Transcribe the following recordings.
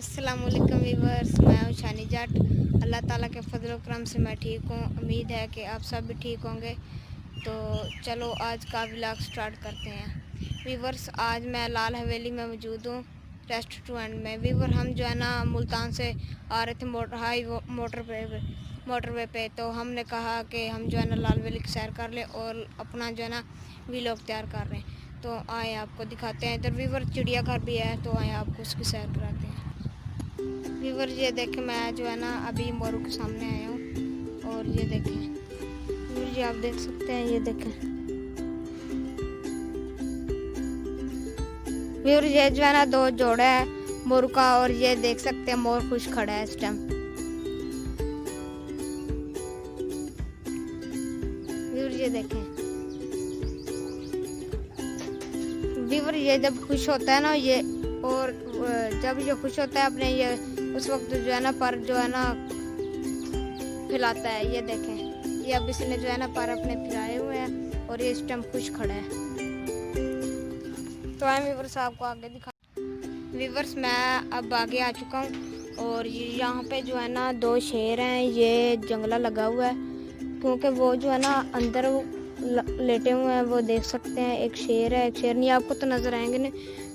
अस्सलामुअलैकुम वीवर्स, मैं हूँ शानी जाट। अल्लाह ताला के फजल करम से मैं ठीक हूँ। उम्मीद है कि आप सब भी ठीक होंगे। तो चलो आज का व्लॉग स्टार्ट करते हैं। वीवर्स, आज मैं लाल हवेली में मौजूद हूँ, रेस्टोरेंट में। वीवर, हम जो है ना मुल्तान से आ रहे थे मोटरवे पे। तो हमने कहा कि हम जो है ना लाल हवेली की सैर कर लें और अपना जो है ना व्लॉग तैयार कर रहे हैं। तो आए आपको दिखाते हैं। इधर वीवर चिड़ियाघर भी है, तो आए आपको उसकी सैर कराते हैं। व्यूवर, ये देखें, मैं जो है ना अभी मोरू के सामने आया हूँ और ये देखें व्यूवर जी, आप देख सकते हैं। ये देखें व्यूवर, ये जो है ना दो जोड़ा है मोरू का, और ये देख सकते हैं मोर खुश खड़ा है इस टाइम। व्यूवर ये देखें व्यूवर, ये जब खुश होता है ना ये, और जब ये खुश होता है अपने ये उस वक्त जो है ना पर जो है ना फैलाता है। ये देखें, ये अब इसने जो है ना पर अपने फैलाए हुए हैं और ये इस टाइम खुश खड़ा है। तो मैं व्यूवर्स आपको आगे दिखा। व्यूवर्स, मैं अब आगे आ चुका हूँ और यहाँ पे जो है ना दो शेर हैं। ये जंगला लगा हुआ है क्योंकि वो जो है ना अंदर लेटे हुए हैं, वो देख सकते हैं। एक शेर है, एक शेर नहीं, आपको तो नज़र आएंगे नहीं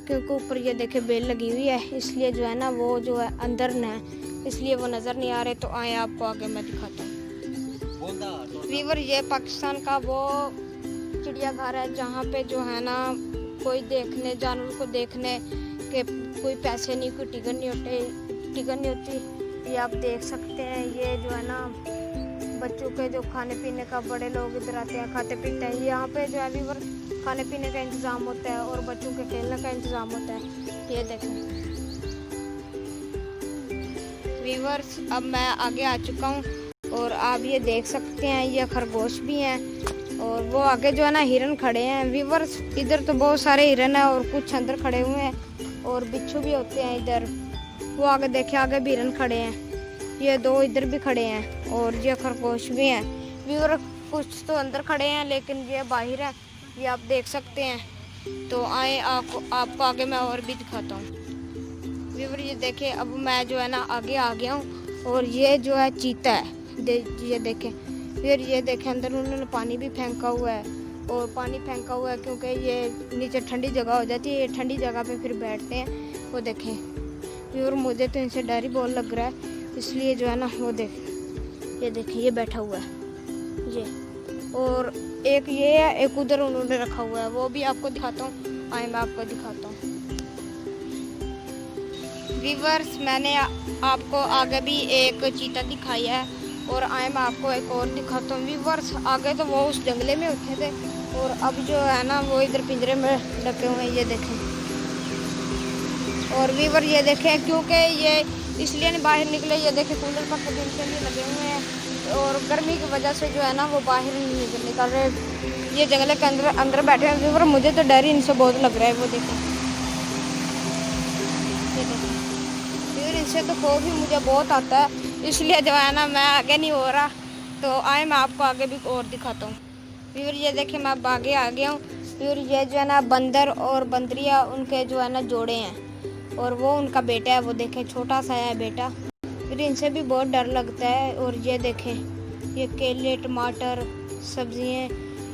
क्योंकि ऊपर ये देखे बेल लगी हुई है, इसलिए जो है ना वो जो है अंदर न है, इसलिए वो नज़र नहीं आ रहे। तो आए आपको आगे मैं दिखाता हूँ। वीवर, ये पाकिस्तान का वो चिड़ियाघर है जहाँ पे जो है ना कोई देखने जानवर को देखने के कोई पैसे नहीं, कोई टिकट नहीं होती। ये आप देख सकते हैं। ये जो है ना बच्चों के जो खाने पीने का, बड़े लोग इधर आते हैं, खाते पीते हैं। यहाँ पे जो है वीवर खाने पीने का इंतज़ाम होता है और बच्चों के खेलने का इंतज़ाम होता है। ये देखें वीवर्स, अब मैं आगे आ चुका हूँ और आप ये देख सकते हैं ये खरगोश भी हैं और वो आगे जो है ना हिरन खड़े हैं। वीवर्स, इधर तो बहुत सारे हिरन हैं और कुछ अंदर खड़े हुए हैं और बिच्छू भी होते हैं इधर। वो आगे देखे, आगे भी हिरन खड़े हैं। ये दो इधर भी खड़े हैं और ये खरगोश भी हैं। व्यूअर, कुछ तो अंदर खड़े हैं लेकिन ये बाहर हैं, ये आप देख सकते हैं। तो आए आपको आगे मैं और भी दिखाता हूँ। व्यूअर, ये देखें, अब मैं जो है ना आगे आ गया हूँ और ये जो है चीता है। ये देखें फिर, ये देखें अंदर उन्होंने पानी भी फेंका हुआ है और पानी फेंका हुआ है क्योंकि ये नीचे ठंडी जगह हो जाती है, ये ठंडी जगह पे फिर बैठते हैं। वो देखें व्यूअर, मुझे तो इनसे डर ही बहुत लग रहा है, इसलिए जो है ना वो ये देखें ये बैठा हुआ है ये, और एक ये है, एक उधर उन्होंने रखा हुआ है, वो भी आपको दिखाता हूँ। आए मैं आपको दिखाता हूँ। व्यूअर्स, मैंने आपको आगे भी एक चीता दिखाई है और आए मैं आपको एक और दिखाता हूँ। व्यूअर्स, आगे तो वो उस जंगले में उठे थे और अब जो है ना वो इधर पिंजरे में रखे हुए हैं। ये देखें और व्यूअर, ये देखें क्योंकि ये इसलिए नहीं बाहर निकले। ये देखें कूलर पंखे भी इनके लिए लगे हुए हैं और गर्मी की वजह से जो है ना वो बाहर नहीं निकल रहे, ये जंगले के अंदर बैठे हैं। व्यूअर, मुझे तो डर ही इनसे बहुत लग रहा है। वो देखें, ये देखें व्यूअर, इनसे तो खौफ ही मुझे बहुत आता है, इसलिए जो है ना मैं आगे नहीं हो रहा। तो आए मैं आपको आगे भी और दिखाता हूँ। व्यूअर, ये देखें मैं अब आगे आ गया हूँ। व्यूअर, ये जो है ना बंदर और बंदरिया उनके जो है ना जोड़े हैं और वो उनका बेटा है। वो देखें छोटा सा है बेटा, फिर इनसे भी बहुत डर लगता है। और ये देखें ये केले, टमाटर, सब्जियां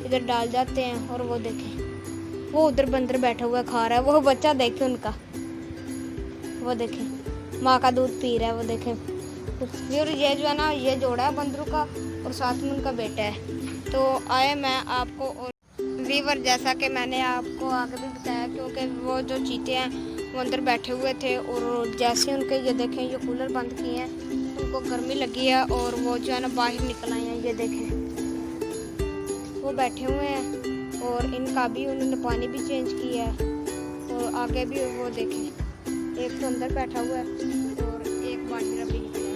इधर डाल जाते हैं और वो देखें वो उधर बंदर बैठा हुआ खा रहा है। वो बच्चा देखें उनका, वो देखें माँ का दूध पी रहा है। वो देखें फिर, ये जो है ना ये जोड़ा है बंदरों का और साथ में उनका बेटा है। तो आए मैं आपको और व्यूअर, जैसा कि मैंने आपको आगे भी बताया, क्योंकि वो जो चीते हैं वो अंदर बैठे हुए थे और जैसे उनके ये देखें ये कूलर बंद किए हैं, उनको गर्मी लगी है और वो जो है ना बाहर निकल आए हैं। ये देखें वो बैठे हुए हैं और इनका भी उन्होंने पानी भी चेंज किया है और आगे भी वो देखें एक तो अंदर बैठा हुआ है और एक बाहर अभी निकला है।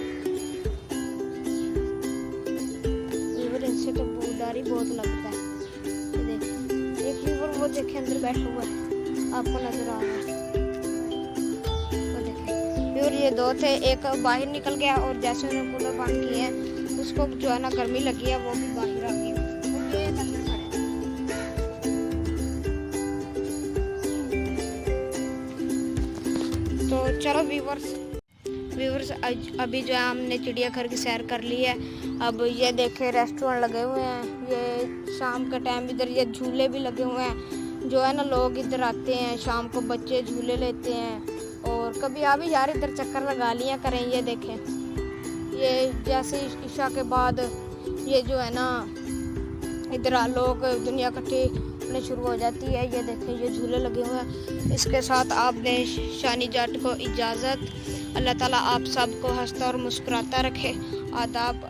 इनसे तो डर ही बहुत लगता है। ये देखें एक व्यूअर, वो देखें अंदर बैठा हुआ है, आपको नजर आ रहा है। और ये दो थे, एक बाहर निकल गया और जैसे उन्होंने कूलर बंद किए हैं उसको जो है ना गर्मी लगी है, वो भी बाहर आ गया और ये अंदर खड़ा है। तो चलो व्यूअर्स, व्यूअर्स अभी जो है हमने चिड़ियाघर की सैर कर ली है। अब ये देखे रेस्टोरेंट लगे हुए हैं, ये शाम का टाइम इधर ये झूले भी लगे हुए हैं। जो है ना लोग इधर आते हैं शाम को, बच्चे झूले लेते हैं। और कभी आ भी यार इधर चक्कर लगा लिया करें। ये देखें, ये जैसे ईशा के बाद ये जो है ना इधर लोग दुनिया इकट्ठी होने शुरू हो जाती है। ये देखें ये झूले लगे हुए हैं। इसके साथ आप दें शानी जाट को इजाज़त। अल्लाह ताला आप सबको हंसता और मुस्कुराता रखे। आदाब।